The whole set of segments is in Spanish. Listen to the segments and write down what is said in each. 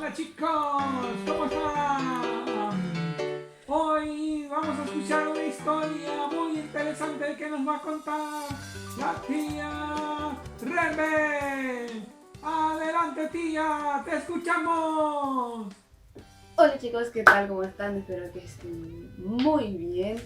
Hola chicos, ¿cómo están? Hoy vamos a escuchar una historia muy interesante que nos va a contar la tía Rebe. Adelante tía, te escuchamos. Hola chicos, ¿qué tal? ¿Cómo están? Espero que estén muy bien.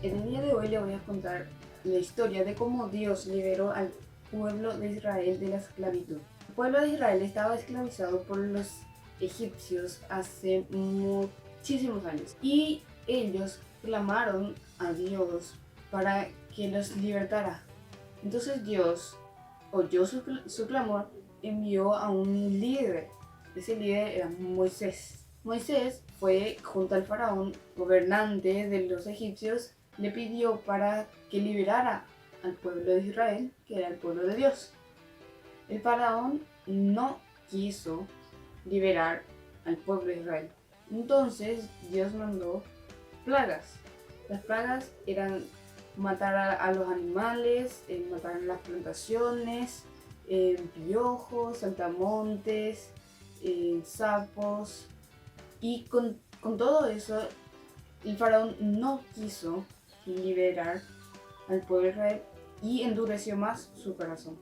En el día de hoy les voy a contar la historia de cómo Dios liberó al pueblo de Israel de la esclavitud. El pueblo de Israel estaba esclavizado por los egipcios hace muchísimos años y ellos clamaron a Dios para que los libertara. Entonces Dios oyó su clamor, envió a un líder. Ese líder era Moisés. Moisés fue junto al faraón, gobernante de los egipcios, le pidió para que liberara al pueblo de Israel, que era el pueblo de Dios. El faraón no quiso liberar al pueblo de Israel. Entonces Dios mandó plagas. Las plagas eran matar a los animales, matar las plantaciones, piojos, saltamontes, sapos. Y con todo eso, el faraón no quiso liberar al pueblo de Israel y endureció más su corazón.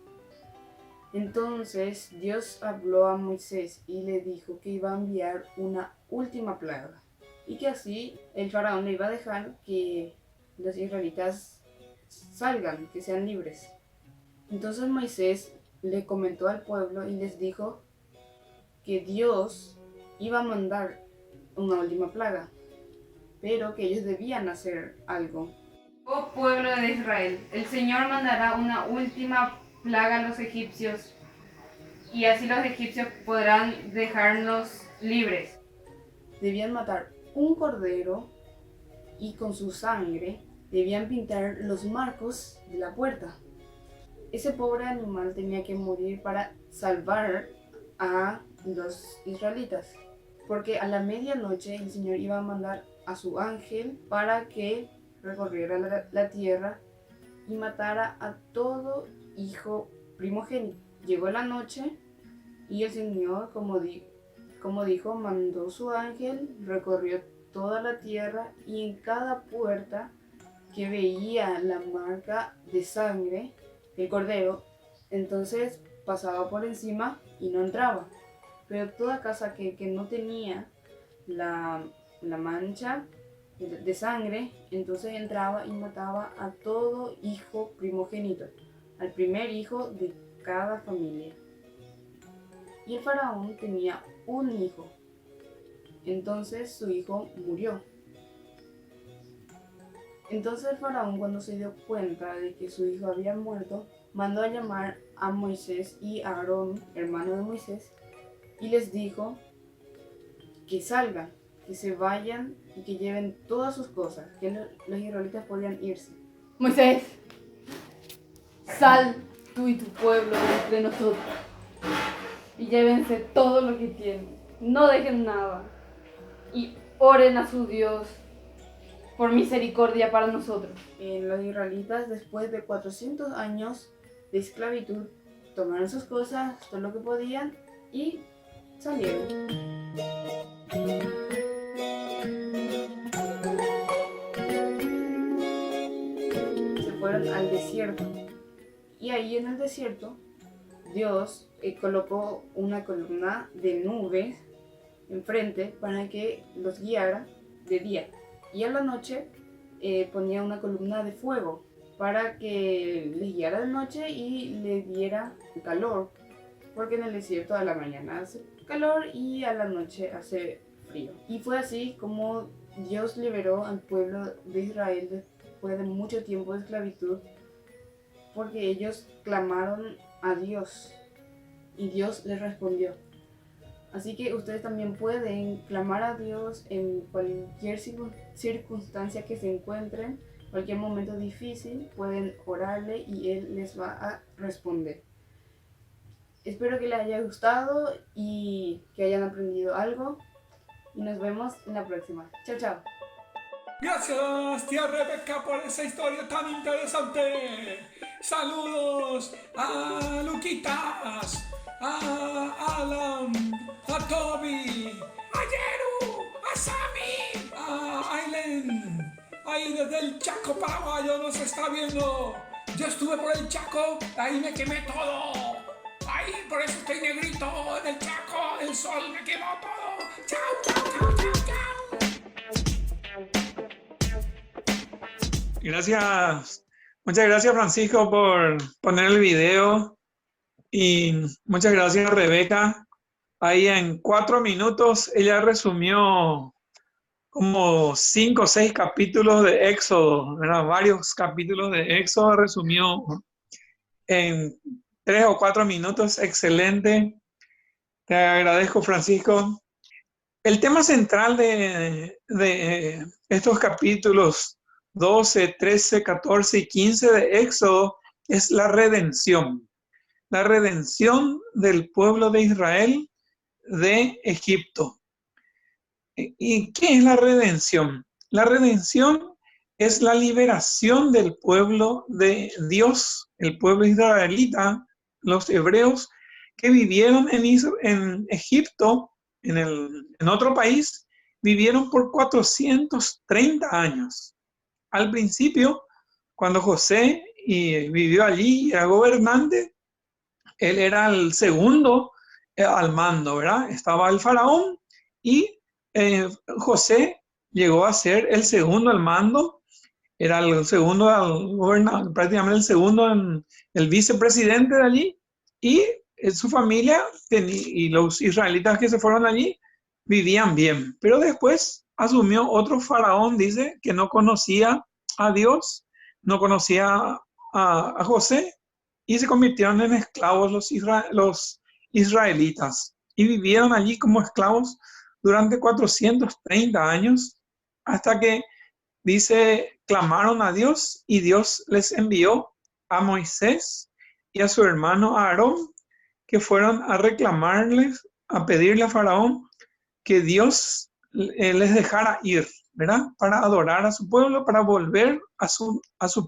Entonces Dios habló a Moisés y le dijo que iba a enviar una última plaga y que así el faraón le iba a dejar que los israelitas salgan, que sean libres. Entonces Moisés le comentó al pueblo y les dijo que Dios iba a mandar una última plaga, pero que ellos debían hacer algo. Oh pueblo de Israel, el Señor mandará una última plaga a los egipcios y así los egipcios podrán dejarnos libres. Debían matar un cordero y con su sangre debían pintar los marcos de la puerta. Ese pobre animal tenía que morir para salvar a los israelitas, porque a la medianoche el Señor iba a mandar a su ángel para que recorriera la tierra y matara a todo hijo primogénito. Llegó la noche y el Señor, como dijo, mandó su ángel, recorrió toda la tierra y en cada puerta que veía la marca de sangre del cordero, entonces pasaba por encima y no entraba. Pero toda casa que no tenía la mancha de sangre, entonces entraba y mataba a todo hijo primogénito, al primer hijo de cada familia. Y el faraón tenía un hijo, entonces su hijo murió. Entonces el faraón, cuando se dio cuenta de que su hijo había muerto, mandó a llamar a Moisés y a Aarón, hermano de Moisés, y les dijo que salgan, que se vayan y que lleven todas sus cosas, que los israelitas podían irse. Moisés, sal tú y tu pueblo entre nosotros y llévense todo lo que tienen, no dejen nada y oren a su Dios por misericordia para nosotros. Los israelitas, después de 400 años de esclavitud, tomaron sus cosas, todo lo que podían y salieron. Se fueron al desierto. Y ahí en el desierto, Dios colocó una columna de nubes enfrente para que los guiara de día. Y a la noche ponía una columna de fuego para que les guiara de noche y les diera calor. Porque en el desierto a la mañana hace calor y a la noche hace frío. Y fue así como Dios liberó al pueblo de Israel después de mucho tiempo de esclavitud, porque ellos clamaron a Dios y Dios les respondió. Así que ustedes también pueden clamar a Dios en cualquier circunstancia que se encuentren, cualquier momento difícil, pueden orarle y Él les va a responder. Espero que les haya gustado y que hayan aprendido algo. Y nos vemos en la próxima. Chao, chao. Gracias tía Rebeca por esa historia tan interesante. Saludos a Luquitas, a Alan, a Toby, ahí desde el Chaco paraguayo nos está viendo. Yo estuve por el Chaco, ahí me quemé todo. Ahí, por eso estoy negrito en el Chaco, el sol me quemó todo. Chao, chao, chao, chao, chao. Gracias, muchas gracias Francisco por poner el video y muchas gracias Rebeca. Ahí en 4 minutos ella resumió como 5 o 6 capítulos de Éxodo, ¿verdad? Varios capítulos de Éxodo resumió en 3 o 4 minutos. Excelente. Te agradezco, Francisco. El tema central de estos capítulos 12, 13, 14 y 15 de Éxodo es la redención. La redención del pueblo de Israel de Egipto. ¿Y qué es la redención? La redención es la liberación del pueblo de Dios, el pueblo israelita, los hebreos que vivieron en Egipto, en otro país, vivieron por 430 años. Al principio, cuando José vivió allí y era gobernante, él era el segundo al mando, ¿verdad? Estaba el faraón y José llegó a ser el segundo al mando, era el segundo al gobernador, prácticamente el segundo, el vicepresidente de allí, y su familia y los israelitas que se fueron allí vivían bien. Pero después asumió otro faraón, dice, que no conocía a Dios, no conocía a José, y se convirtieron en esclavos los israelitas y vivieron allí como esclavos durante 430 años hasta que, dice, clamaron a Dios y Dios les envió a Moisés y a su hermano Aarón, que fueron a reclamarles, a pedirle a Faraón que Dios les dejara ir, ¿verdad? Para adorar a su pueblo, para volver a su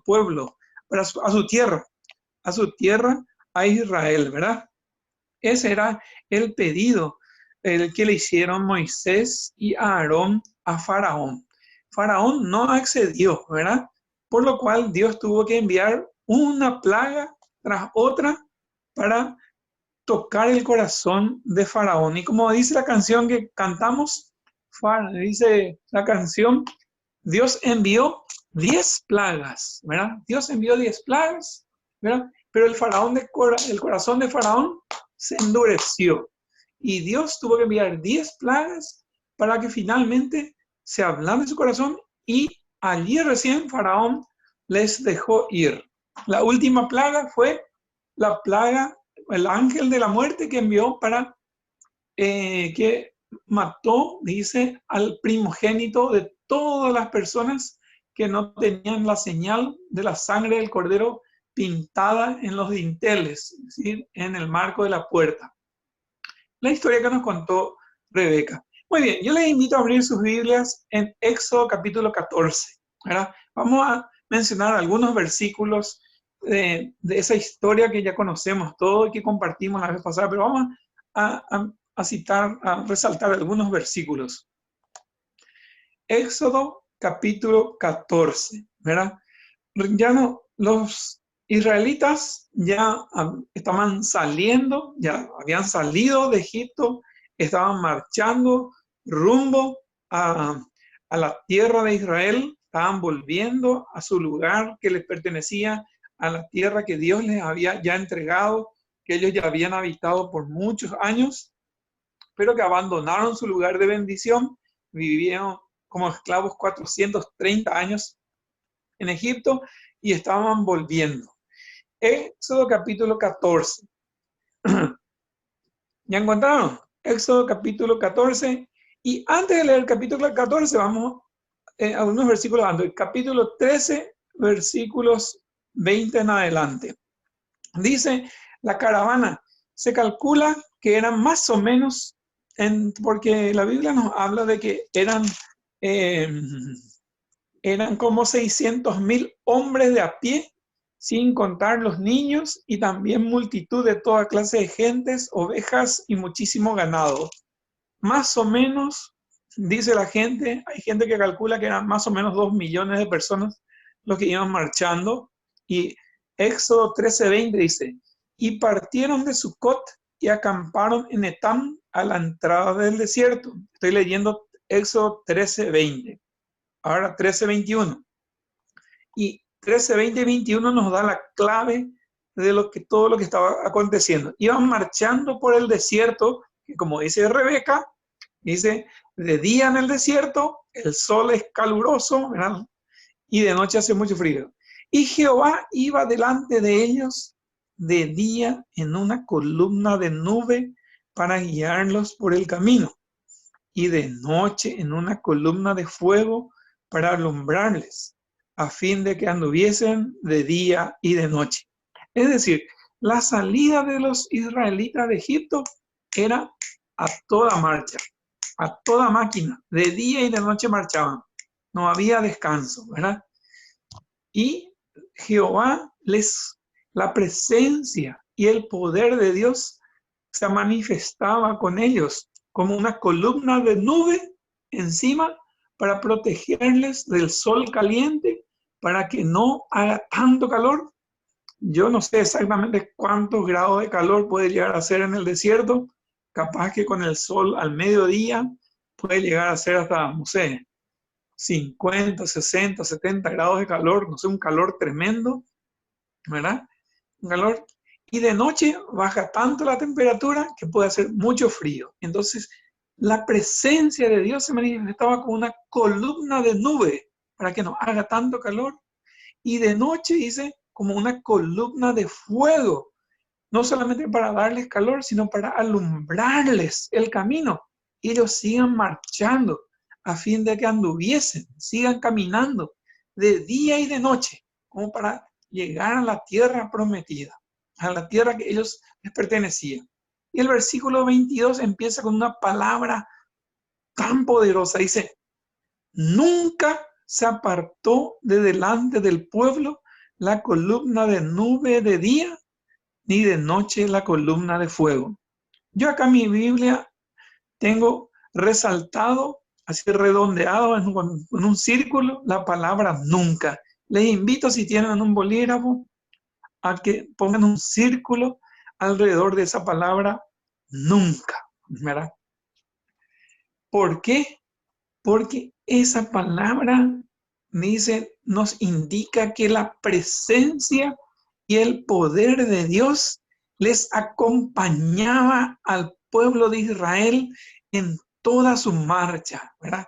pueblo, a su tierra, a Israel, ¿verdad? Ese era el pedido el que le hicieron Moisés y Aarón a Faraón. Faraón no accedió, ¿verdad? Por lo cual Dios tuvo que enviar una plaga tras otra para tocar el corazón de Faraón. Y como dice la canción que cantamos, dice la canción, Dios envió 10 plagas, ¿verdad? Dios envió 10 plagas, ¿verdad? Pero el corazón de Faraón se endureció. Y Dios tuvo que enviar 10 plagas para que finalmente se ablandara su corazón y allí recién Faraón les dejó ir. La última plaga fue la plaga, el ángel de la muerte que envió para que mató, dice, al primogénito de todas las personas que no tenían la señal de la sangre del cordero pintada en los dinteles, es decir, en el marco de la puerta. La historia que nos contó Rebeca. Muy bien, yo les invito a abrir sus Biblias en Éxodo capítulo 14, ¿verdad? Vamos a mencionar algunos versículos de esa historia que ya conocemos todo y que compartimos la vez pasada, pero vamos a citar, a resaltar algunos versículos. Éxodo capítulo 14, ¿verdad? Ya no, los israelitas ya estaban saliendo, ya habían salido de Egipto, estaban marchando rumbo a la tierra de Israel, estaban volviendo a su lugar que les pertenecía, a la tierra que Dios les había ya entregado, que ellos ya habían habitado por muchos años, pero que abandonaron su lugar de bendición, vivieron como esclavos 430 años en Egipto y estaban volviendo. Éxodo capítulo 14. ¿Ya encontraron? Éxodo capítulo 14. Y antes de leer el capítulo 14, vamos a unos versículos antes. El capítulo 13, versículos 20 en adelante. Dice, la caravana se calcula que eran más o menos, porque la Biblia nos habla de que eran como 600,000 hombres de a pie, sin contar los niños, y también multitud de toda clase de gentes, ovejas y muchísimo ganado. Más o menos dice la gente, hay gente que calcula que eran más o menos 2 millones de personas los que iban marchando, y Éxodo 13:20 dice, y partieron de Sucot y acamparon en Etam a la entrada del desierto. Estoy leyendo Éxodo 13:20. Ahora 13:21. Y 13:20 y 21 nos da la clave de todo lo que estaba aconteciendo. Iban marchando por el desierto, que como dice Rebeca, dice, de día en el desierto, el sol es caluroso, ¿verdad? Y de noche hace mucho frío. Y Jehová iba delante de ellos de día en una columna de nube para guiarlos por el camino, y de noche en una columna de fuego para alumbrarles, a fin de que anduviesen de día y de noche. Es decir, la salida de los israelitas de Egipto era a toda marcha, a toda máquina, de día y de noche marchaban, no había descanso, ¿verdad? Y Jehová la presencia y el poder de Dios se manifestaba con ellos como una columna de nube encima para protegerles del sol caliente, para que no haga tanto calor. Yo no sé exactamente cuántos grados de calor puede llegar a ser en el desierto, capaz que con el sol al mediodía puede llegar a ser hasta, no sé, 50, 60, 70 grados de calor, no sé, un calor tremendo, ¿verdad? Un calor. Y de noche baja tanto la temperatura que puede hacer mucho frío. Entonces, la presencia de Dios se manifestaba como una columna de nube para que no haga tanto calor. Y de noche, dice, como una columna de fuego, no solamente para darles calor, sino para alumbrarles el camino. Y ellos sigan marchando a fin de que anduviesen, sigan caminando de día y de noche, como para llegar a la tierra prometida, a la tierra que ellos les pertenecían. Y el versículo 22 empieza con una palabra tan poderosa. Dice, nunca se apartó de delante del pueblo la columna de nube de día, ni de noche la columna de fuego. Yo acá en mi Biblia tengo resaltado, así redondeado en un círculo, la palabra nunca. Les invito, si tienen un bolígrafo, a que pongan un círculo alrededor de esa palabra nunca, ¿verdad? ¿Por qué? Porque esa palabra dice, nos indica que la presencia y el poder de Dios les acompañaba al pueblo de Israel en toda su marcha, ¿verdad?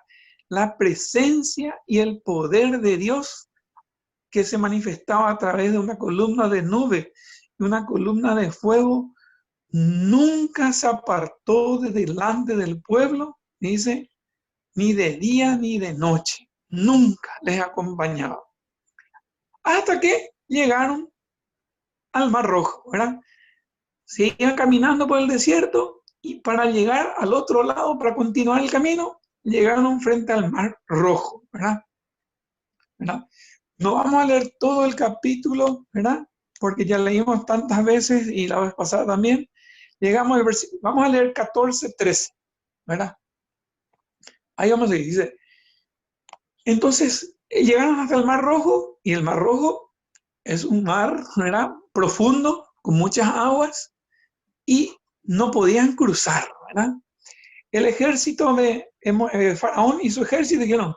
La presencia y el poder de Dios que se manifestaba a través de una columna de nube y una columna de fuego, nunca se apartó de delante del pueblo, dice, ni de día ni de noche, nunca les acompañaba. Hasta que llegaron al Mar Rojo, ¿verdad? Seguían caminando por el desierto y para llegar al otro lado, para continuar el camino, llegaron frente al Mar Rojo, ¿verdad? ¿Verdad? No vamos a leer todo el capítulo, ¿verdad? Porque ya leímos tantas veces y la vez pasada también. Llegamos al versículo, vamos a leer 14:13, ¿verdad? Ahí vamos a ir, dice, entonces llegaron hasta el Mar Rojo y el Mar Rojo es un mar, ¿verdad? Profundo, con muchas aguas y no podían cruzar, ¿verdad? El ejército de Faraón y su ejército dijeron,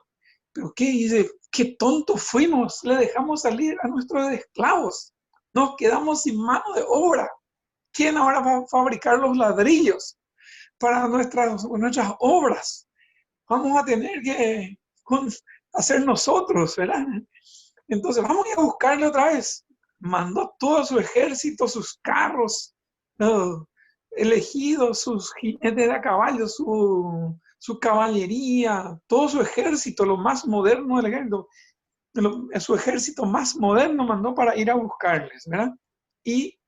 ¿pero qué? Dice, qué tontos fuimos, le dejamos salir a nuestros esclavos, nos quedamos sin mano de obra. ¿Quién ahora va a fabricar los ladrillos para nuestras obras? Vamos a tener que hacer nosotros, ¿verdad? Entonces vamos a ir a buscarle otra vez. Mandó todo su ejército, sus carros, elegidos, sus jinetes de a caballo, su caballería, todo su ejército, lo más moderno del ejército, su ejército más moderno mandó para ir a buscarles, ¿verdad? Y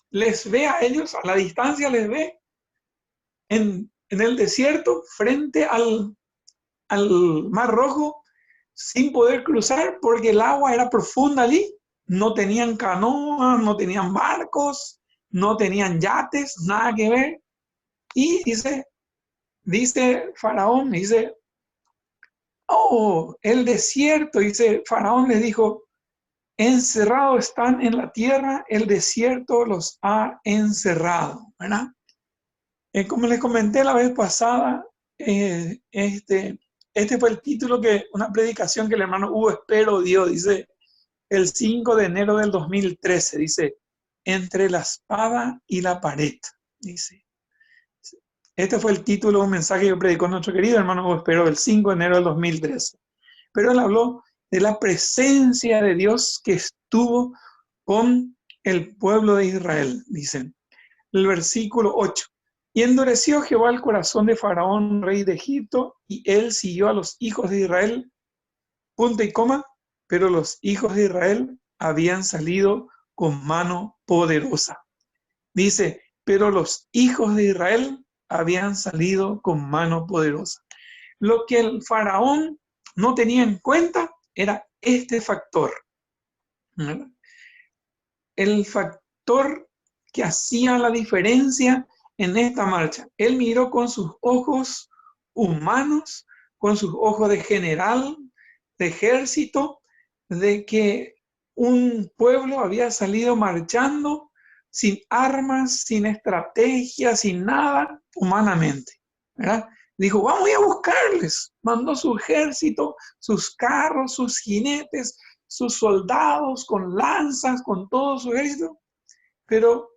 les ve a ellos, a la distancia les ve en el desierto, frente al Mar Rojo, sin poder cruzar porque el agua era profunda allí. No tenían canoas, no tenían barcos, no tenían yates, nada que ver. Y dice, dice Faraón, dice, oh, el desierto, dice, Faraón les dijo, encerrados están en la tierra, el desierto los ha encerrado, ¿verdad? Como les comenté la vez pasada, este fue el título que una predicación que el hermano Hugo Espero dio, dice, el 5 de enero del 2013, dice, entre la espada y la pared, dice. Este fue el título de un mensaje que predicó nuestro querido hermano Hugo Espero el 5 de enero del 2013. Pero él habló de la presencia de Dios que estuvo con el pueblo de Israel, dicen. El versículo 8. Y endureció Jehová el corazón de Faraón, rey de Egipto, y él siguió a los hijos de Israel, punto y coma, pero los hijos de Israel habían salido con mano poderosa. Dice, pero los hijos de Israel habían salido con mano poderosa. Lo que el faraón no tenía en cuenta era este factor, ¿verdad? El factor que hacía la diferencia en esta marcha. Él miró con sus ojos humanos, con sus ojos de general, de ejército, de que un pueblo había salido marchando sin armas, sin estrategia, sin nada, humanamente, ¿verdad? Dijo, vamos a ir a buscarles. Mandó su ejército, sus carros, sus jinetes, sus soldados con lanzas, con todo su ejército, pero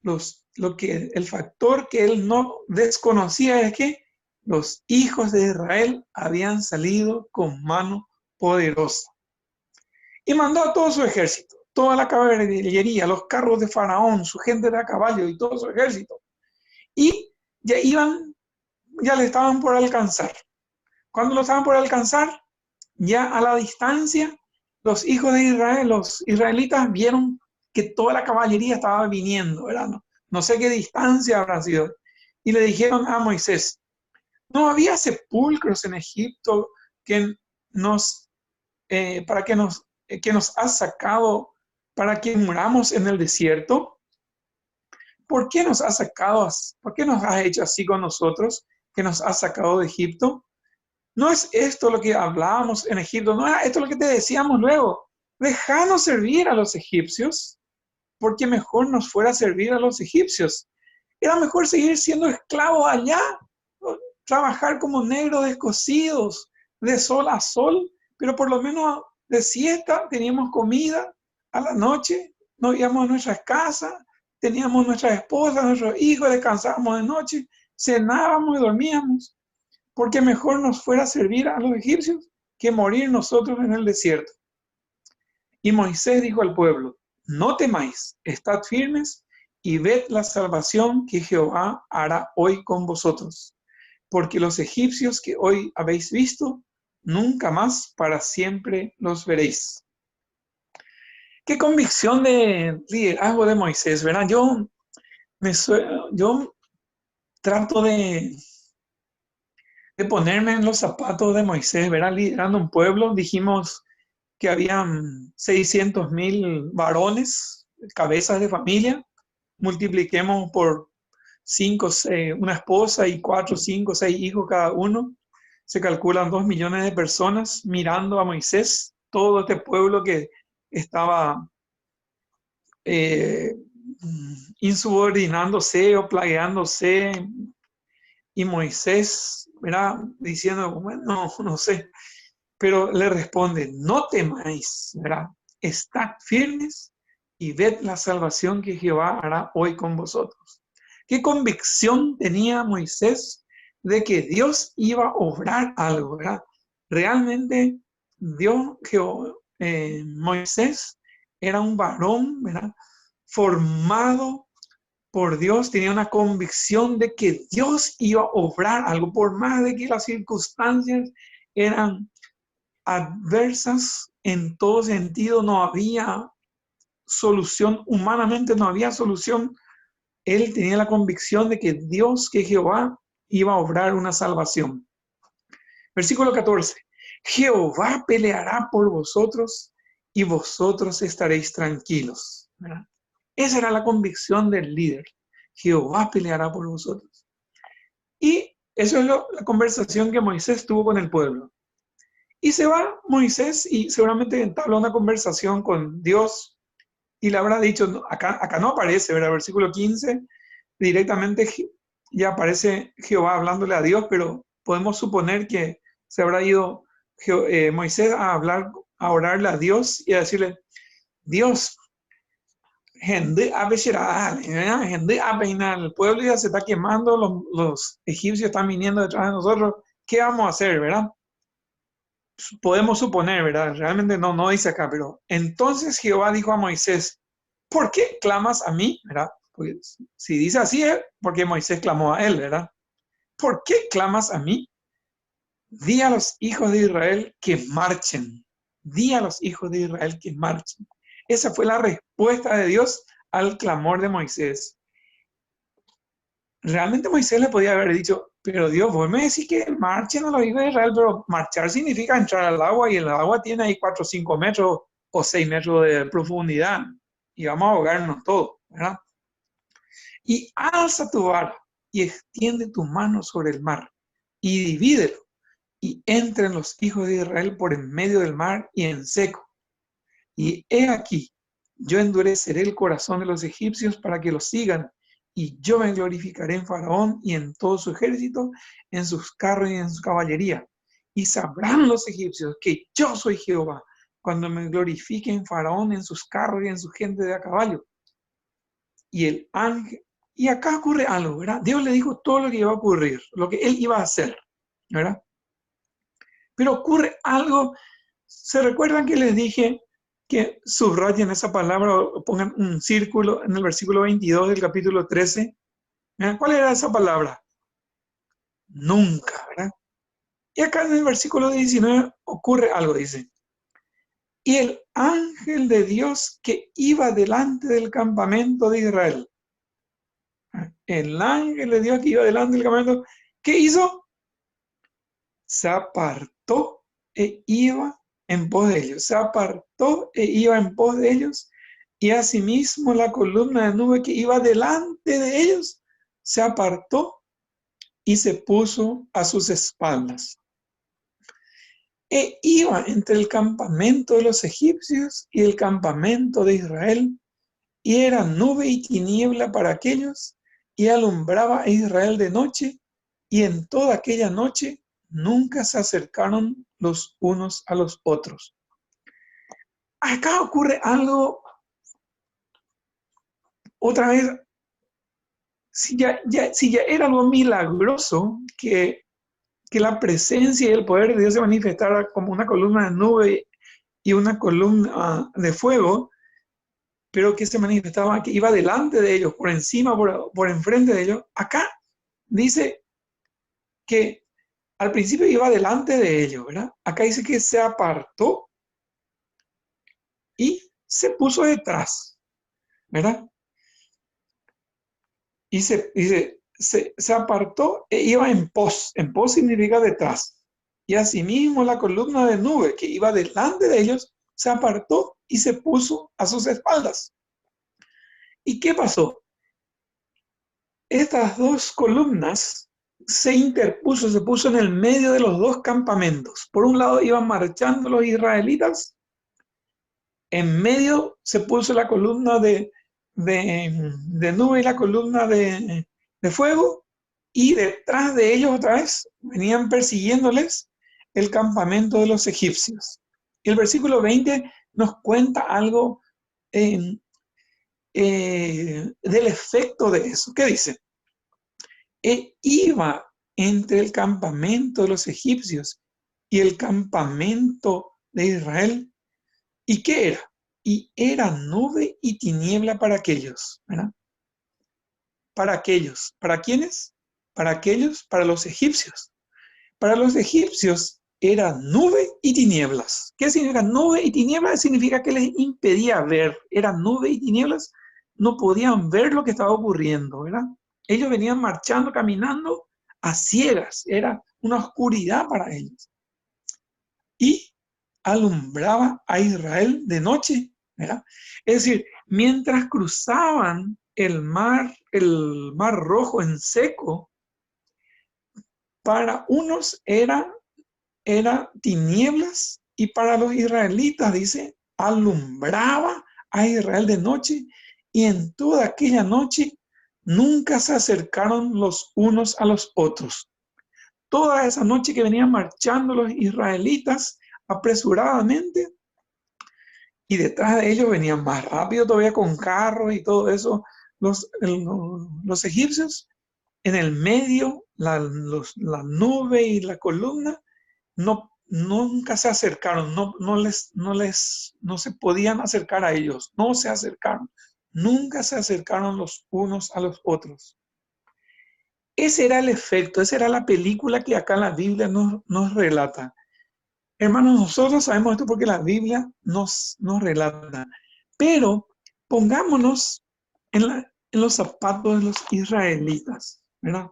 el factor que él no desconocía es que los hijos de Israel habían salido con mano poderosa. Y mandó a todo su ejército, toda la caballería, los carros de Faraón, su gente de a caballo y todo su ejército. Y ya le estaban por alcanzar. Cuando lo estaban por alcanzar, ya a la distancia, los hijos de Israel, los israelitas, vieron que toda la caballería estaba viniendo, ¿verdad? No sé qué distancia habrá sido. Y le dijeron a Moisés, ¿no había sepulcros en Egipto que que nos has sacado para que muramos en el desierto? ¿Por qué nos has sacado? ¿Por qué nos has hecho así con nosotros, que nos has sacado de Egipto? ¿No es esto lo que hablábamos en Egipto? ¿No es esto lo que te decíamos luego? Dejanos servir a los egipcios, porque mejor nos fuera a servir a los egipcios. Era mejor seguir siendo esclavos allá, trabajar como negros descosidos, de sol a sol, pero por lo menos de siesta teníamos comida a la noche, nos íbamos a nuestras casas, teníamos nuestras esposas, nuestros hijos, descansábamos de noche, cenábamos y dormíamos, porque mejor nos fuera a servir a los egipcios que morir nosotros en el desierto. Y Moisés dijo al pueblo, no temáis, estad firmes y ved la salvación que Jehová hará hoy con vosotros, porque los egipcios que hoy habéis visto, nunca más para siempre los veréis. Qué convicción de liderazgo de Moisés, ¿verdad? Yo trato de ponerme en los zapatos de Moisés, ¿verdad? Liderando un pueblo, dijimos que habían 600,000 varones, cabezas de familia, multipliquemos por 5, una esposa y 4, 5, 6 hijos cada uno, se calculan 2 millones de personas mirando a Moisés, todo este pueblo que estaba insubordinándose o plagueándose, y Moisés, ¿verdad? Diciendo, bueno, no sé, pero le responde, no temáis, ¿verdad? Estad firmes y ved la salvación que Jehová hará hoy con vosotros. ¿Qué convicción tenía Moisés de que Dios iba a obrar algo, ¿verdad? Realmente Moisés era un varón, ¿verdad? Formado por Dios, tenía una convicción de que Dios iba a obrar algo, por más de que las circunstancias eran adversas en todo sentido, no había solución, humanamente no había solución. Él tenía la convicción de que Dios, que Jehová, iba a obrar una salvación. Versículo 14. Jehová peleará por vosotros y vosotros estaréis tranquilos, ¿verdad? Esa era la convicción del líder. Jehová peleará por vosotros. Y Eso es la conversación que Moisés tuvo con el pueblo. Y se va Moisés y seguramente entabla una conversación con Dios y le habrá dicho, acá no aparece, ¿verdad? Versículo 15, directamente ya aparece Jehová hablándole a Dios, pero podemos suponer que se habrá ido Moisés a hablar, a orarle a Dios y a decirle, Dios, gente el pueblo ya se está quemando, los egipcios están viniendo detrás de nosotros, ¿qué vamos a hacer, verdad? Podemos suponer, ¿verdad? Realmente no dice acá, pero entonces Jehová dijo a Moisés, ¿por qué clamas a mí? ¿Verdad? Pues si dice así es porque Moisés clamó a él, ¿verdad? ¿Por qué clamas a mí? Di a los hijos de Israel que marchen. Di a los hijos de Israel que marchen. Esa fue la respuesta de Dios al clamor de Moisés. Realmente Moisés le podía haber dicho, pero Dios, vos me decís que marchen a los hijos de Israel, pero marchar significa entrar al agua y el agua tiene ahí 4 o 5 metros o 6 metros de profundidad y vamos a ahogarnos todos, ¿verdad? Y alza tu vara y extiende tu mano sobre el mar y divídelo y entren los hijos de Israel por en medio del mar y en seco. Y he aquí, yo endureceré el corazón de los egipcios para que los sigan, y yo me glorificaré en Faraón y en todo su ejército, en sus carros y en su caballería. Y sabrán los egipcios que yo soy Jehová, cuando me glorifique en Faraón, en sus carros y en su gente de a caballo. Y el ángel, y acá ocurre algo, ¿verdad? Dios le dijo todo lo que iba a ocurrir, lo que él iba a hacer, ¿verdad? Pero ocurre algo. ¿Se recuerdan que les dije que subrayen esa palabra o pongan un círculo en el versículo 22 del capítulo 13? ¿Cuál era esa palabra? Nunca, ¿verdad? Y acá en el versículo 19 ocurre algo, dice. Y el ángel de Dios que iba delante del campamento de Israel. El ángel de Dios que iba delante del campamento, ¿qué hizo? Se apartó e iba en pos de ellos. Se apartó e iba en pos de ellos, y asimismo la columna de nube que iba delante de ellos se apartó y se puso a sus espaldas. E iba entre el campamento de los egipcios y el campamento de Israel, y era nube y tiniebla para aquellos, y alumbraba a Israel de noche, y en toda aquella noche nunca se acercaron los unos a los otros. Acá ocurre algo, otra vez, si ya era algo milagroso que la presencia y el poder de Dios se manifestara como una columna de nube y una columna de fuego, pero que se manifestaba, que iba delante de ellos, por encima, por enfrente de ellos. Acá dice que al principio iba delante de ellos, ¿verdad? Acá dice que se apartó y se puso detrás, ¿verdad? Y se apartó e iba en pos. En pos significa detrás. Y asimismo la columna de nube que iba delante de ellos se apartó y se puso a sus espaldas. ¿Y qué pasó? Estas dos columnas se puso en el medio de los dos campamentos. Por un lado iban marchando los israelitas, en medio se puso la columna de nube y la columna de fuego, y detrás de ellos otra vez venían persiguiéndoles el campamento de los egipcios. Y el versículo 20 nos cuenta algo del efecto de eso. ¿Qué dice? Iba entre el campamento de los egipcios y el campamento de Israel. ¿Y qué era? Y era nube y tiniebla para aquellos, ¿verdad? Para aquellos. ¿Para quiénes? Para aquellos, para los egipcios. Para los egipcios era nube y tinieblas. ¿Qué significa nube y tinieblas? Significa que les impedía ver. Era nube y tinieblas, no podían ver lo que estaba ocurriendo, ¿verdad? Ellos venían marchando, caminando a ciegas. Era una oscuridad para ellos. Y alumbraba a Israel de noche, ¿verdad? Es decir, mientras cruzaban el mar Rojo en seco, para unos era tinieblas y para los israelitas, dice, alumbraba a Israel de noche y en toda aquella noche nunca se acercaron los unos a los otros. Toda esa noche que venían marchando los israelitas apresuradamente y detrás de ellos venían más rápido todavía con carros y todo eso, los egipcios, en el medio, la nube y la columna, nunca se acercaron, no se podían acercar a ellos, no se acercaron, nunca se acercaron los unos a los otros. Ese era el efecto, esa era la película que acá la Biblia nos relata. Hermanos, nosotros sabemos esto porque la Biblia nos relata, pero pongámonos en los zapatos de los israelitas, ¿verdad?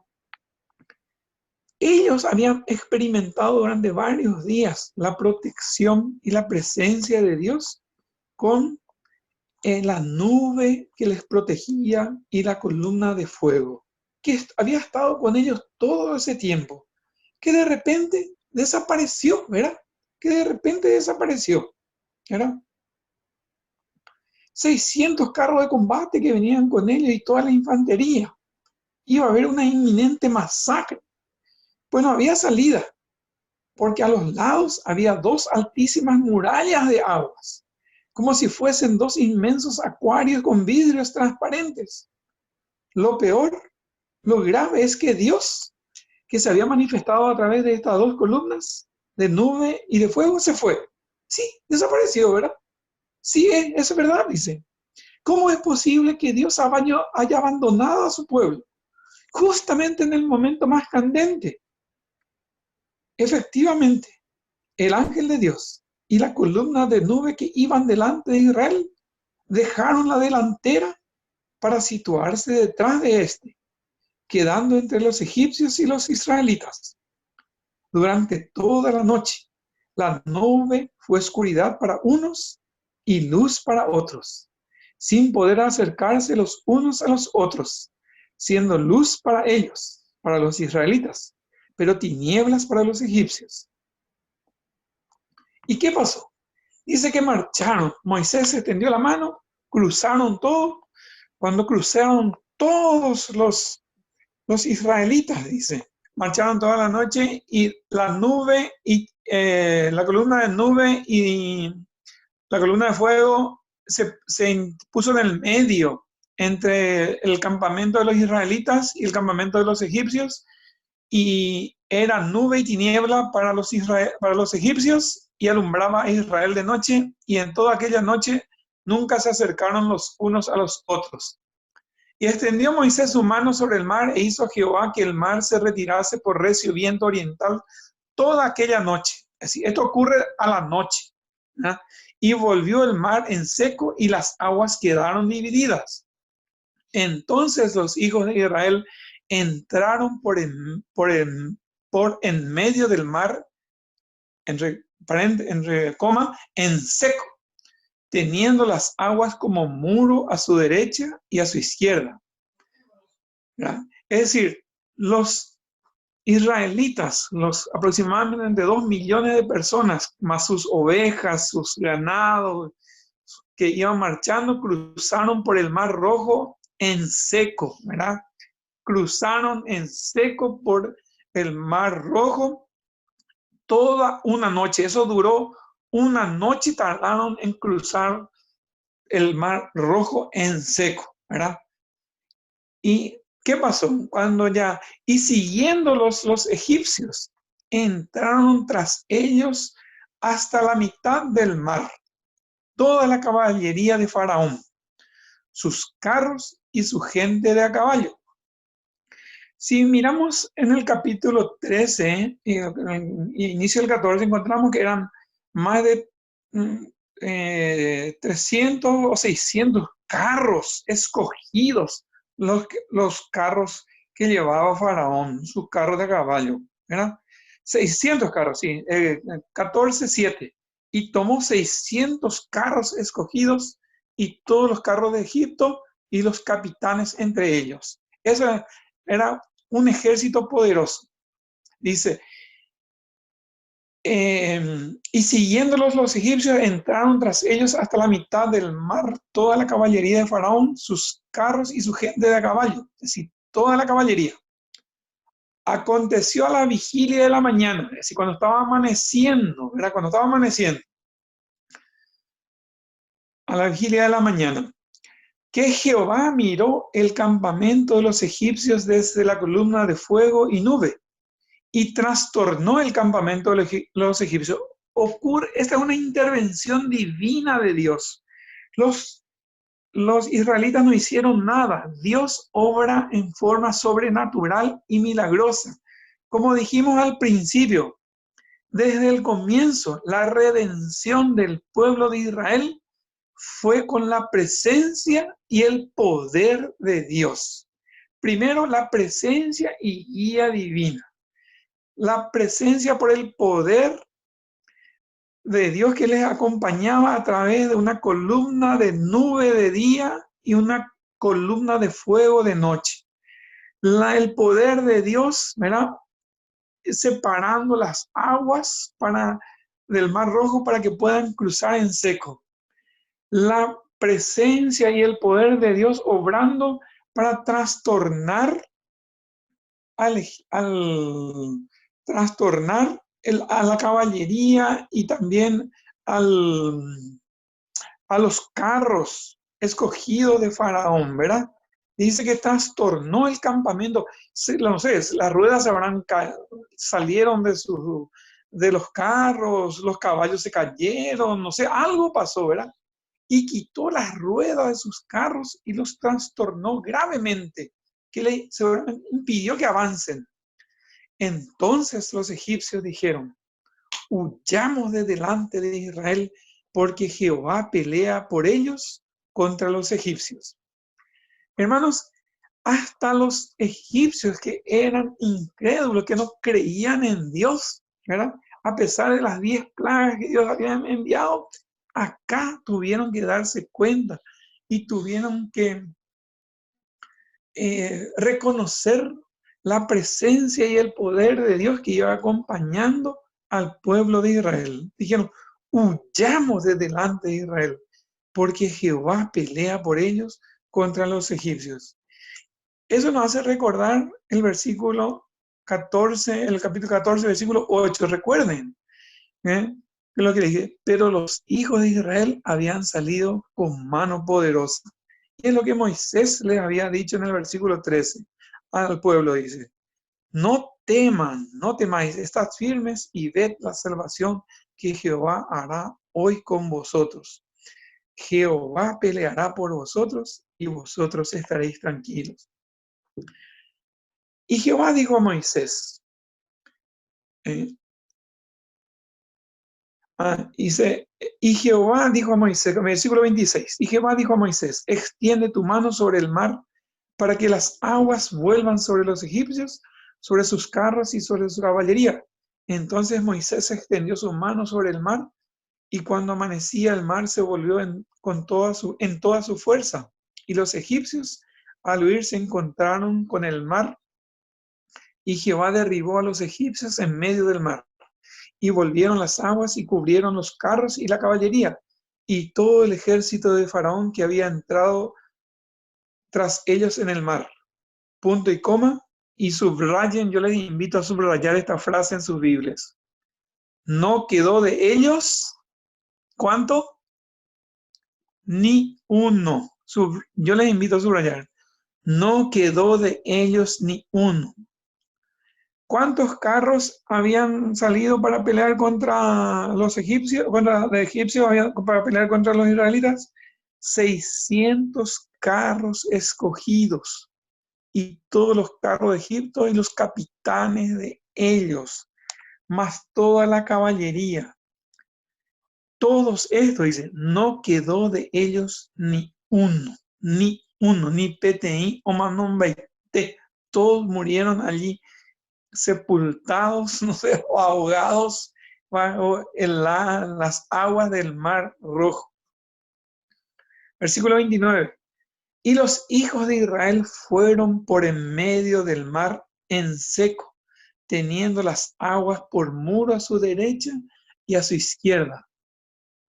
Ellos habían experimentado durante varios días la protección y la presencia de Dios con la nube que les protegía y la columna de fuego, que había estado con ellos todo ese tiempo, que de repente desapareció, ¿verdad? Que de repente desapareció, ¿verdad? 600 carros de combate que venían con ellos y toda la infantería. Iba a haber una inminente masacre. Pues no había salida, porque a los lados había dos altísimas murallas de aguas, como si fuesen dos inmensos acuarios con vidrios transparentes. Lo peor, lo grave es que Dios, que se había manifestado a través de estas dos columnas de nube y de fuego, se fue. Sí, desapareció, ¿verdad? Sí, eso es verdad, dice. ¿Cómo es posible que Dios haya abandonado a su pueblo justamente en el momento más candente? Efectivamente, el ángel de Dios y la columna de nube que iban delante de Israel dejaron la delantera para situarse detrás de éste, quedando entre los egipcios y los israelitas. Durante toda la noche, la nube fue oscuridad para unos y luz para otros, sin poder acercarse los unos a los otros, siendo luz para ellos, para los israelitas, pero tinieblas para los egipcios. ¿Y qué pasó? Dice que marcharon. Moisés extendió la mano, cruzaron todo. Cuando cruzaron todos los israelitas, dice, marcharon toda la noche y la nube y la columna de nube y la columna de fuego se puso en el medio entre el campamento de los israelitas y el campamento de los egipcios, y era nube y tiniebla para los egipcios y alumbraba a Israel de noche, y en toda aquella noche nunca se acercaron los unos a los otros. Y extendió Moisés su mano sobre el mar e hizo a Jehová que el mar se retirase por recio viento oriental toda aquella noche. Así, esto ocurre a la noche, ¿no? Y volvió el mar en seco y las aguas quedaron divididas. Entonces los hijos de Israel entraron por en medio del mar, en seco, teniendo las aguas como muro a su derecha y a su izquierda. ¿Ya? Es decir, los israelitas, los aproximadamente 2 millones de personas, más sus ovejas, sus ganados que iban marchando, cruzaron por el Mar Rojo en seco, ¿verdad? Cruzaron en seco por el Mar Rojo toda una noche. Eso duró una noche, tardaron en cruzar el Mar Rojo en seco, ¿verdad? ¿Y qué pasó? Y siguiendo los egipcios, entraron tras ellos hasta la mitad del mar, toda la caballería de Faraón, sus carros y su gente de a caballo. Si miramos en el capítulo 13, inicio del 14, encontramos que eran más de 300 o 600 carros escogidos, los carros que llevaba Faraón, sus carros de caballo, ¿verdad? 600 carros, sí, 14:7. Y tomó 600 carros escogidos y todos los carros de Egipto y los capitanes entre ellos. Eso era un ejército poderoso. Dice, y siguiéndolos los egipcios entraron tras ellos hasta la mitad del mar, toda la caballería de Faraón, sus carros y su gente de a caballo, es decir, toda la caballería. Aconteció a la vigilia de la mañana, es decir, cuando estaba amaneciendo, ¿verdad? Cuando estaba amaneciendo, a la vigilia de la mañana, que Jehová miró el campamento de los egipcios desde la columna de fuego y nube, y trastornó el campamento de los egipcios. Esta es una intervención divina de Dios. Los israelitas no hicieron nada. Dios obra en forma sobrenatural y milagrosa. Como dijimos al principio, desde el comienzo, la redención del pueblo de Israel fue con la presencia y el poder de Dios. Primero, la presencia y guía divina. La presencia por el poder de Dios que les acompañaba a través de una columna de nube de día y una columna de fuego de noche. El poder de Dios, ¿verdad? Separando las aguas del Mar Rojo para que puedan cruzar en seco. La presencia y el poder de Dios obrando para trastornar trastornar a la caballería y también a los carros escogidos de Faraón, ¿verdad? Dice que trastornó el campamento. No sé, las ruedas salieron de los carros, los caballos se cayeron, no sé, algo pasó, ¿verdad? Y quitó las ruedas de sus carros y los trastornó gravemente, que impidió que avancen. Entonces los egipcios dijeron, huyamos de delante de Israel, porque Jehová pelea por ellos contra los egipcios. Hermanos, hasta los egipcios que eran incrédulos, que no creían en Dios, ¿verdad? A pesar de las 10 plagas que Dios había enviado, acá tuvieron que darse cuenta y tuvieron que reconocer la presencia y el poder de Dios que iba acompañando al pueblo de Israel. Dijeron, huyamos de delante de Israel, porque Jehová pelea por ellos contra los egipcios. Eso nos hace recordar el versículo 14, el capítulo 14, versículo 8. Recuerden, lo que dije, pero los hijos de Israel habían salido con mano poderosa. Y es lo que Moisés les había dicho en el versículo 13 al pueblo, dice, no teman, no temáis, estad firmes y ved la salvación que Jehová hará hoy con vosotros. Jehová peleará por vosotros y vosotros estaréis tranquilos. Y Jehová dijo a Moisés, dice, y Jehová dijo a Moisés, versículo 26, y Jehová dijo a Moisés, extiende tu mano sobre el mar para que las aguas vuelvan sobre los egipcios, sobre sus carros y sobre su caballería. Entonces Moisés extendió su mano sobre el mar, y cuando amanecía el mar se volvió en toda su fuerza. Y los egipcios al huir se encontraron con el mar, y Jehová derribó a los egipcios en medio del mar. Y volvieron las aguas y cubrieron los carros y la caballería, y todo el ejército de Faraón que había entrado tras ellos en el mar. Punto y coma, y subrayen, yo les invito a subrayar esta frase en sus Biblias. No quedó de ellos, ¿cuánto? Ni uno. Yo les invito a subrayar. No quedó de ellos ni uno. ¿Cuántos carros habían salido para pelear contra los egipcios? Bueno, de egipcios para pelear contra los israelitas. 600 carros escogidos. Y todos los carros de Egipto y los capitanes de ellos, más toda la caballería. Todos estos, dice, no quedó de ellos ni uno, ni PTI o Manombe. Todos murieron allí, sepultados, no sé, o ahogados en las aguas del Mar Rojo. Versículo 29. Y los hijos de Israel fueron por en medio del mar en seco, teniendo las aguas por muro a su derecha y a su izquierda.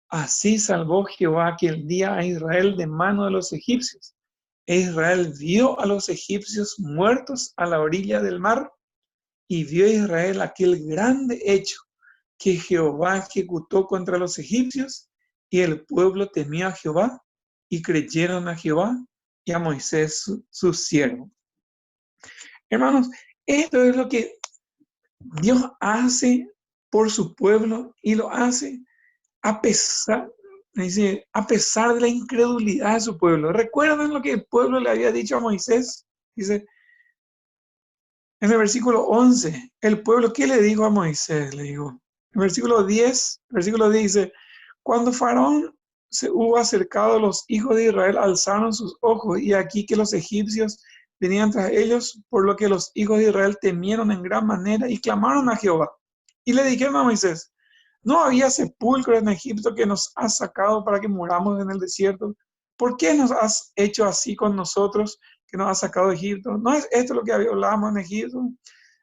Así salvó Jehová aquel día a Israel de mano de los egipcios. E Israel vio a los egipcios muertos a la orilla del mar, y vio Israel aquel grande hecho que Jehová ejecutó contra los egipcios, y el pueblo temió a Jehová, y creyeron a Jehová y a Moisés su siervo. Hermanos, esto es lo que Dios hace por su pueblo, y lo hace a pesar, dice, a pesar de la incredulidad de su pueblo. ¿Recuerdan lo que el pueblo le había dicho a Moisés? Dice, en el versículo 11, el pueblo, ¿qué le dijo a Moisés? Le dijo, en el versículo 10 dice, cuando Faraón se hubo acercado, los hijos de Israel alzaron sus ojos, y aquí que los egipcios venían tras ellos, por lo que los hijos de Israel temieron en gran manera y clamaron a Jehová. Y le dijeron a Moisés, ¿no había sepulcro en Egipto que nos has sacado para que moramos en el desierto? ¿Por qué nos has hecho así con nosotros, que nos has sacado de Egipto? ¿No es esto lo que hablábamos en Egipto?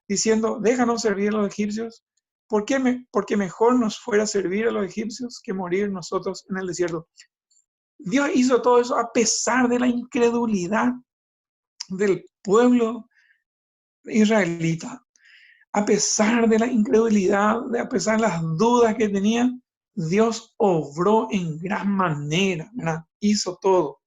Diciendo, déjanos servir a los egipcios. Porque mejor nos fuera servir a los egipcios que morir nosotros en el desierto. Dios hizo todo eso a pesar de la incredulidad del pueblo israelita. A pesar de la incredulidad, a pesar de las dudas que tenían, Dios obró en gran manera, ¿verdad? Hizo todo.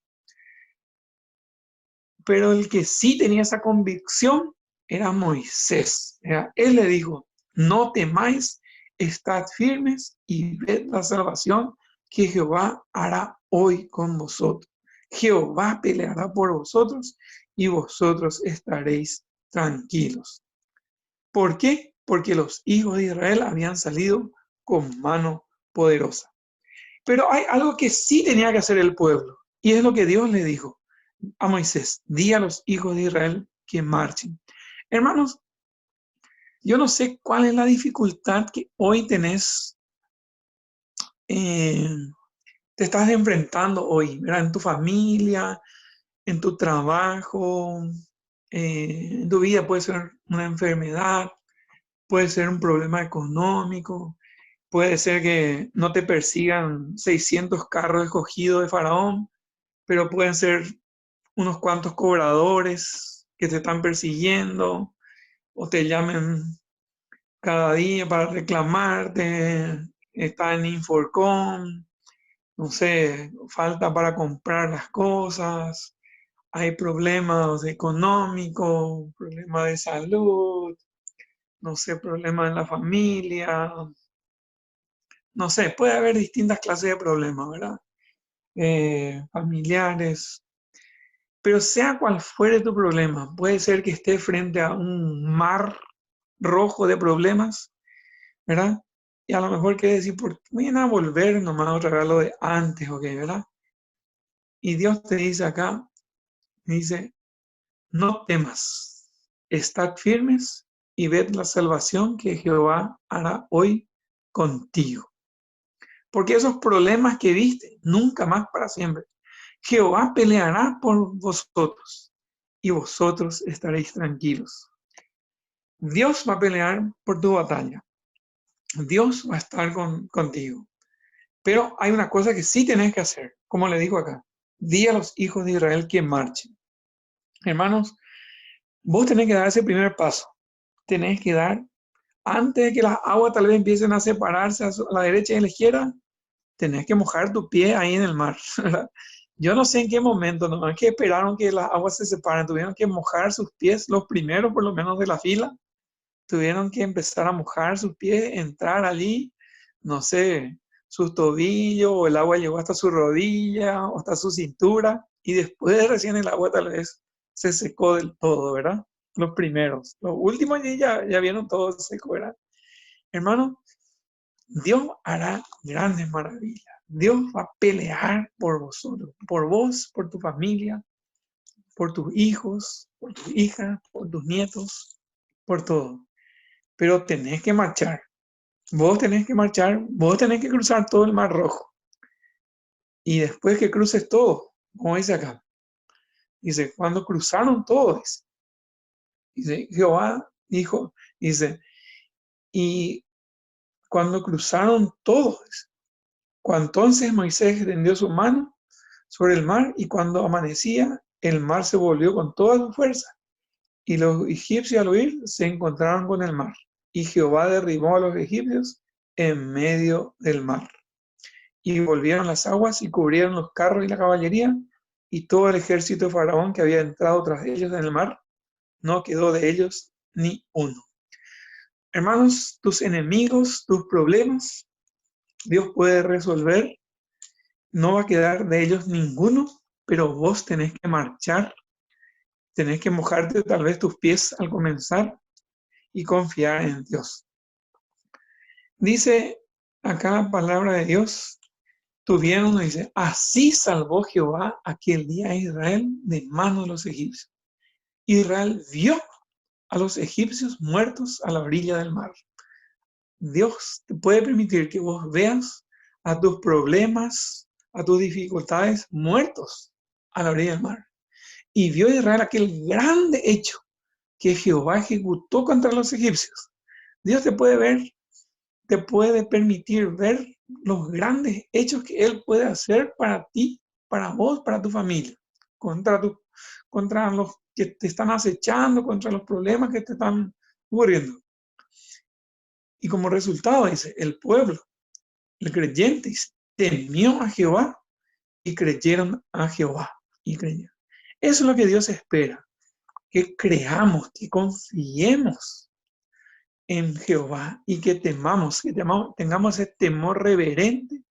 Pero el que sí tenía esa convicción era Moisés. ¿Verdad? Él le dijo, no temáis, estad firmes y ved la salvación que Jehová hará hoy con vosotros. Jehová peleará por vosotros y vosotros estaréis tranquilos. ¿Por qué? Porque los hijos de Israel habían salido con mano poderosa. Pero hay algo que sí tenía que hacer el pueblo, y es lo que Dios le dijo a Moisés: di a los hijos de Israel que marchen. Hermanos, yo no sé cuál es la dificultad que hoy tenés, te estás enfrentando hoy, ¿verdad? En tu familia, en tu trabajo, en tu vida. Puede ser una enfermedad, puede ser un problema económico, puede ser que no te persigan 600 carros escogidos de Faraón, pero pueden ser unos cuantos cobradores que te están persiguiendo o te llamen cada día para reclamarte, está en Inforcom, no sé, falta para comprar las cosas, hay problemas económicos, problemas de salud, no sé, problemas en la familia, no sé, puede haber distintas clases de problemas, ¿verdad? Familiares, pero sea cual fuere tu problema, puede ser que estés frente a un mar rojo de problemas, ¿verdad? Y a lo mejor quiere decir, ¿por qué voy a volver nomás otra vez a lo de antes, ok, ¿verdad? Y Dios te dice acá, dice, no temas, estad firmes y ved la salvación que Jehová hará hoy contigo. Porque esos problemas que viste, nunca más para siempre. Jehová peleará por vosotros y vosotros estaréis tranquilos. Dios va a pelear por tu batalla. Dios va a estar contigo. Pero hay una cosa que sí tenés que hacer, como le dijo acá. Di a los hijos de Israel que marchen. Hermanos, vos tenés que dar ese primer paso. Tenés que dar, antes de que las aguas tal vez empiecen a separarse a la derecha y a la izquierda, tenés que mojar tu pie ahí en el mar. Yo no sé en qué momento, no es que esperaron que las aguas se separen, tuvieron que mojar sus pies, los primeros por lo menos de la fila, tuvieron que empezar a mojar sus pies, entrar allí, no sé, sus tobillos, o el agua llegó hasta su rodilla, o hasta su cintura, y después recién el agua tal vez se secó del todo, ¿verdad? Los primeros. Los últimos ya vieron todo seco, ¿verdad? Hermano, Dios hará grandes maravillas. Dios va a pelear por vosotros, por vos, por tu familia, por tus hijos, por tus hijas, por tus nietos, por todo. Pero tenés que marchar. Vos tenés que marchar, vos tenés que cruzar todo el Mar Rojo. Y después que cruces todo, como dice acá, dice, cuando cruzaron todos, dice, Jehová dice, y cuando cruzaron todos, entonces Moisés extendió su mano sobre el mar, y cuando amanecía, el mar se volvió con toda su fuerza, y los egipcios al huir se encontraron con el mar, y Jehová derribó a los egipcios en medio del mar. Y volvieron las aguas y cubrieron los carros y la caballería, y todo el ejército de Faraón que había entrado tras ellos en el mar, no quedó de ellos ni uno. Hermanos, tus enemigos, tus problemas, Dios puede resolver, no va a quedar de ellos ninguno, pero vos tenés que marchar, tenés que mojarte tal vez tus pies al comenzar y confiar en Dios. Dice acá la palabra de Dios, tuvieron, dice, así salvó Jehová aquel día a Israel de mano de los egipcios. Israel vio a los egipcios muertos a la orilla del mar. Dios te puede permitir que vos veas a tus problemas, a tus dificultades muertos a la orilla del mar. Y vio Israel aquel grande hecho que Jehová ejecutó contra los egipcios. Dios te puede permitir ver los grandes hechos que Él puede hacer para ti, para vos, para tu familia, contra los que te están acechando, contra los problemas que te están ocurriendo. Y como resultado, dice, el pueblo, el creyente, temió a Jehová y creyeron a Jehová. Y creyeron. Eso es lo que Dios espera, que creamos, que confiemos en Jehová y que tengamos ese temor reverente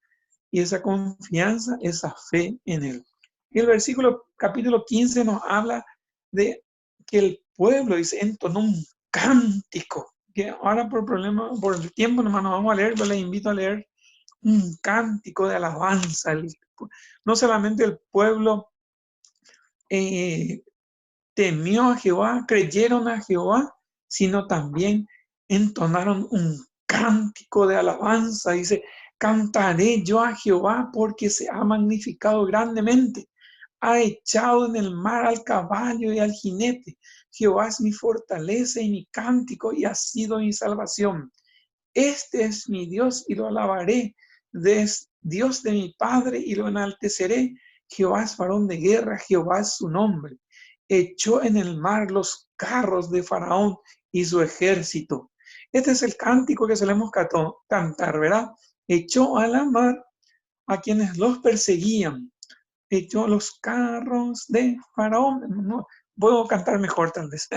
y esa confianza, esa fe en Él. Y el capítulo 15 nos habla de que el pueblo, dice, entonó un cántico, que ahora por el tiempo nomás no vamos a leer, pero les invito a leer un cántico de alabanza. No solamente el pueblo temió a Jehová, creyeron a Jehová, sino también entonaron un cántico de alabanza. Dice, cantaré yo a Jehová porque se ha magnificado grandemente. Ha echado en el mar al caballo y al jinete. Jehová es mi fortaleza y mi cántico y ha sido mi salvación. Este es mi Dios y lo alabaré. Es Dios de mi Padre y lo enalteceré. Jehová es varón de guerra, Jehová es su nombre. Echó en el mar los carros de Faraón y su ejército. Este es el cántico que solemos cantar, ¿verdad? Echó a la mar a quienes los perseguían. Echó los carros de Faraón. No, puedo cantar mejor tal vez.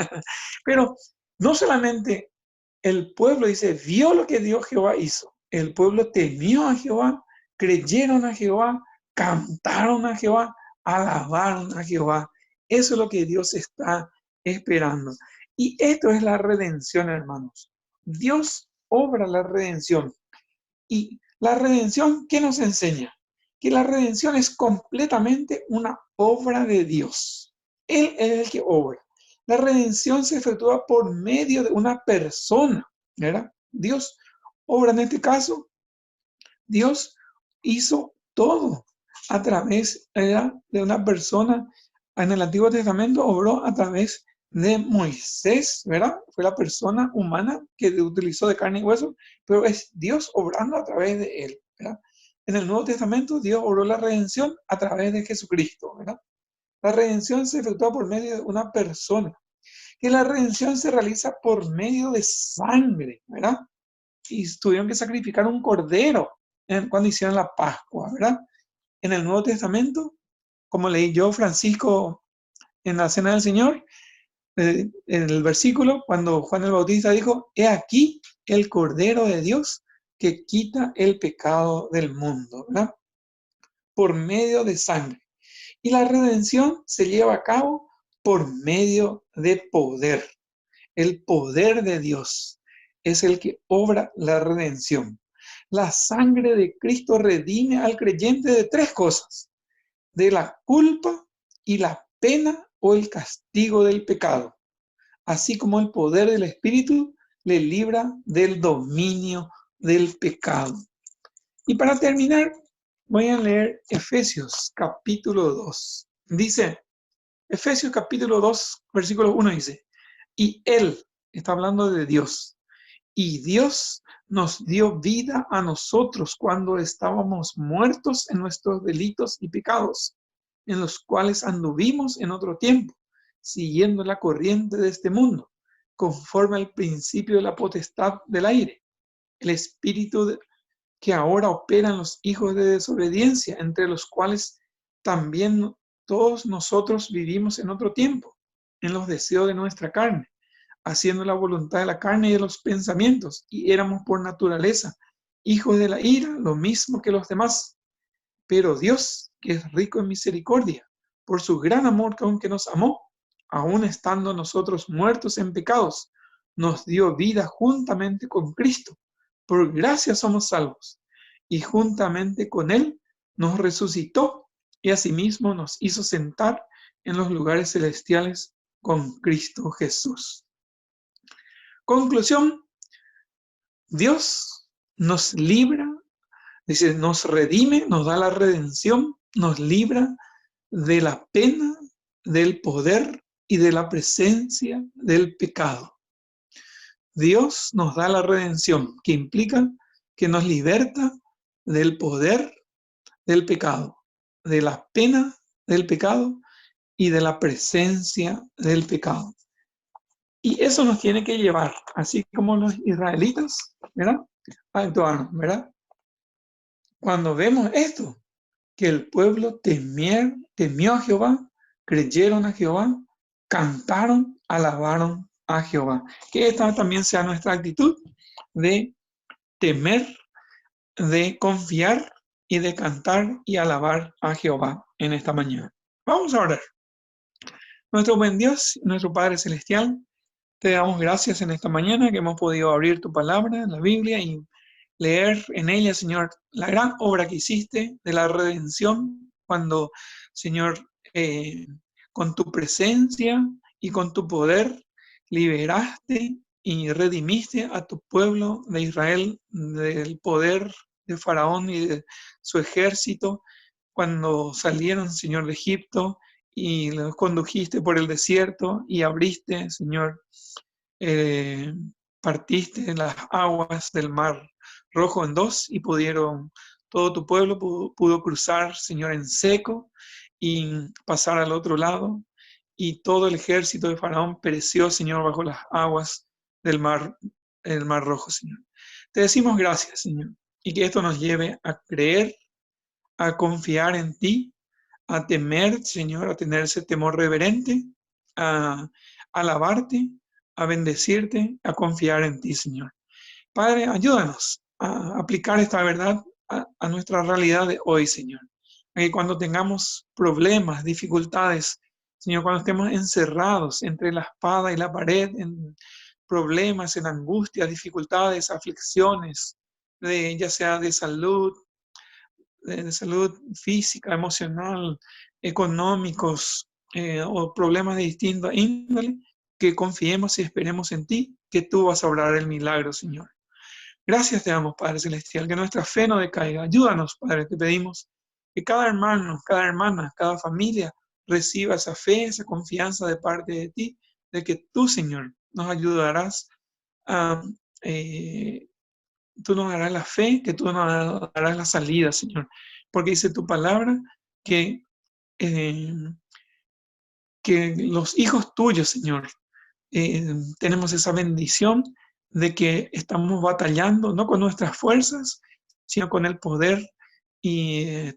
Pero no solamente el pueblo, dice, vio lo que Dios Jehová hizo. El pueblo temió a Jehová, creyeron a Jehová, cantaron a Jehová, alabaron a Jehová. Eso es lo que Dios está esperando. Y esto es la redención, hermanos. Dios obra la redención. Y la redención, ¿qué nos enseña? Que la redención es completamente una obra de Dios. Él es el que obra. La redención se efectúa por medio de una persona, ¿verdad? Dios obra en este caso. Dios hizo todo a través, ¿verdad?, de una persona. En el Antiguo Testamento obró a través de Moisés, ¿verdad? Fue la persona humana que utilizó de carne y hueso, pero es Dios obrando a través de él, ¿verdad? En el Nuevo Testamento Dios obró la redención a través de Jesucristo, ¿verdad? La redención se efectúa por medio de una persona. Que la redención se realiza por medio de sangre, ¿verdad? Y tuvieron que sacrificar un cordero cuando hicieron la Pascua, ¿verdad? En el Nuevo Testamento, como leí yo, Francisco, en la Cena del Señor, en el versículo, cuando Juan el Bautista dijo, he aquí el Cordero de Dios que quita el pecado del mundo, ¿verdad? Por medio de sangre. Y la redención se lleva a cabo por medio de poder. El poder de Dios es el que obra la redención. La sangre de Cristo redime al creyente de tres cosas: de la culpa y la pena o el castigo del pecado, así como el poder del Espíritu le libra del dominio del pecado. Y para terminar, voy a leer Efesios capítulo 2. Dice, Efesios capítulo 2, versículo 1 dice, y Él, Está hablando de Dios. Y Dios nos dio vida a nosotros cuando estábamos muertos en nuestros delitos y pecados, en los cuales anduvimos en otro tiempo, siguiendo la corriente de este mundo, conforme al principio de la potestad del aire, el espíritu que ahora opera en los hijos de desobediencia, entre los cuales también todos nosotros vivimos en otro tiempo, en los deseos de nuestra carne, haciendo la voluntad de la carne y de los pensamientos, y éramos por naturaleza hijos de la ira, lo mismo que los demás. Pero Dios, que es rico en misericordia, por su gran amor con que nos amó, aun estando nosotros muertos en pecados, nos dio vida juntamente con Cristo. Por gracia somos salvos, y juntamente con Él nos resucitó y asimismo nos hizo sentar en los lugares celestiales con Cristo Jesús. Conclusión, Dios nos libra, dice, nos redime, nos da la redención, nos libra de la pena, del poder y de la presencia del pecado. Dios nos da la redención, que implica que nos liberta del poder del pecado, de la pena del pecado y de la presencia del pecado. Y eso nos tiene que llevar, así como los israelitas, ¿verdad? Actuaron, ¿verdad? Cuando vemos esto, que el pueblo temió a Jehová, creyeron a Jehová, cantaron, alabaron a Jehová. Que esta también sea nuestra actitud de temer, de confiar y de cantar y alabar a Jehová en esta mañana. Vamos a orar. Nuestro buen Dios, nuestro Padre Celestial, te damos gracias en esta mañana que hemos podido abrir tu palabra, la Biblia, y leer en ella, Señor, la gran obra que hiciste de la redención, cuando, Señor, con tu presencia y con tu poder liberaste y redimiste a tu pueblo de Israel del poder de Faraón y de su ejército, cuando salieron, Señor, de Egipto y los condujiste por el desierto y abriste, Señor, eh, partiste las aguas del mar Rojo en dos y todo tu pueblo pudo cruzar, Señor, en seco y pasar al otro lado. Y todo el ejército de Faraón pereció, Señor, bajo las aguas del mar, el mar Rojo, Señor. Te decimos gracias, Señor, y que esto nos lleve a creer, a confiar en ti, a temer, Señor, a tener ese temor reverente, a alabarte, a bendecirte, a confiar en ti, Señor. Padre, ayúdanos a aplicar esta verdad a nuestra realidad de hoy, Señor. Que cuando tengamos problemas, dificultades, Señor, cuando estemos encerrados entre la espada y la pared, en problemas, en angustia, dificultades, aflicciones, ya sea de salud física, emocional, económicos, o problemas de distinta índole, que confiemos y esperemos en ti, que tú vas a obrar el milagro, Señor. Gracias te damos, Padre Celestial, que nuestra fe no decaiga. Ayúdanos, Padre, te pedimos que cada hermano, cada hermana, cada familia reciba esa fe, esa confianza de parte de ti, de que tú, Señor, nos ayudarás a, tú nos darás la fe, que tú nos darás la salida, Señor. Porque dice tu palabra que, eh, que los hijos tuyos, Señor, tenemos esa bendición de que estamos batallando no con nuestras fuerzas, sino con el poder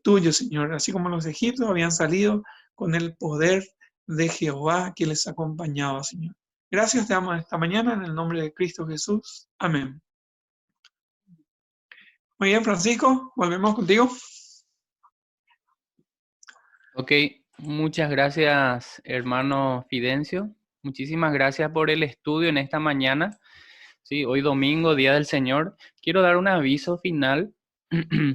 tuyo, Señor. Así como los egipcios habían salido con el poder de Jehová que les acompañaba, Señor. Gracias te damos esta mañana en el nombre de Cristo Jesús. Amén. Muy bien, Francisco, volvemos contigo. Ok, muchas gracias, hermano Fidencio. Muchísimas gracias por el estudio en esta mañana. Sí, hoy domingo, Día del Señor. Quiero dar un aviso final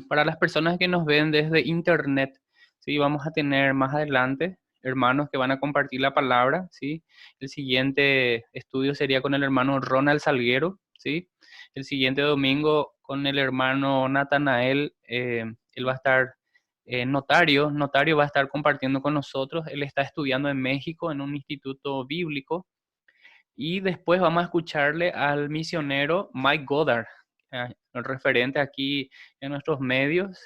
para las personas que nos ven desde internet. Sí, vamos a tener más adelante hermanos que van a compartir la palabra. Sí, el siguiente estudio sería con el hermano Ronald Salguero. Sí, el siguiente domingo con el hermano Natanael. Él va a estar Notario va a estar compartiendo con nosotros. Él está estudiando en México en un instituto bíblico. Y después vamos a escucharle al misionero Mike Goddard, el referente aquí en nuestros medios,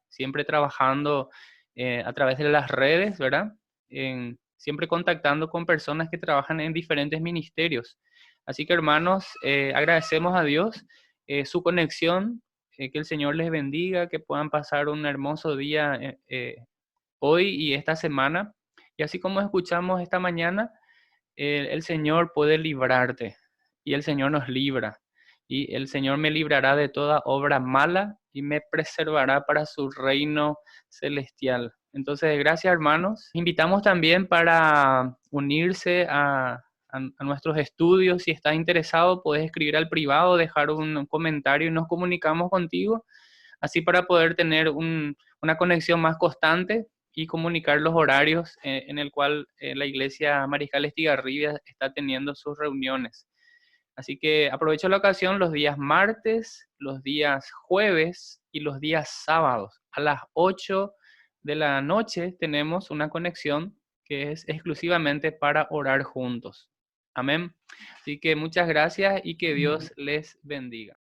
siempre trabajando a través de las redes, ¿verdad? Siempre contactando con personas que trabajan en diferentes ministerios. Así que hermanos, agradecemos a Dios su conexión, que el Señor les bendiga, que puedan pasar un hermoso día hoy y esta semana. Y así como escuchamos esta mañana, el Señor puede librarte y el Señor nos libra. Y el Señor me librará de toda obra mala y me preservará para su reino celestial. Entonces, gracias hermanos. Invitamos también para unirse a nuestros estudios. Si estás interesado, puedes escribir al privado, dejar un comentario y nos comunicamos contigo, así para poder tener una conexión más constante y comunicar los horarios en el cual la Iglesia Mariscal Estigarribia está teniendo sus reuniones. Así que aprovecho la ocasión los días martes, los días jueves y los días sábados. A las 8 de la noche tenemos una conexión que es exclusivamente para orar juntos. Amén. Así que muchas gracias y que Dios les bendiga.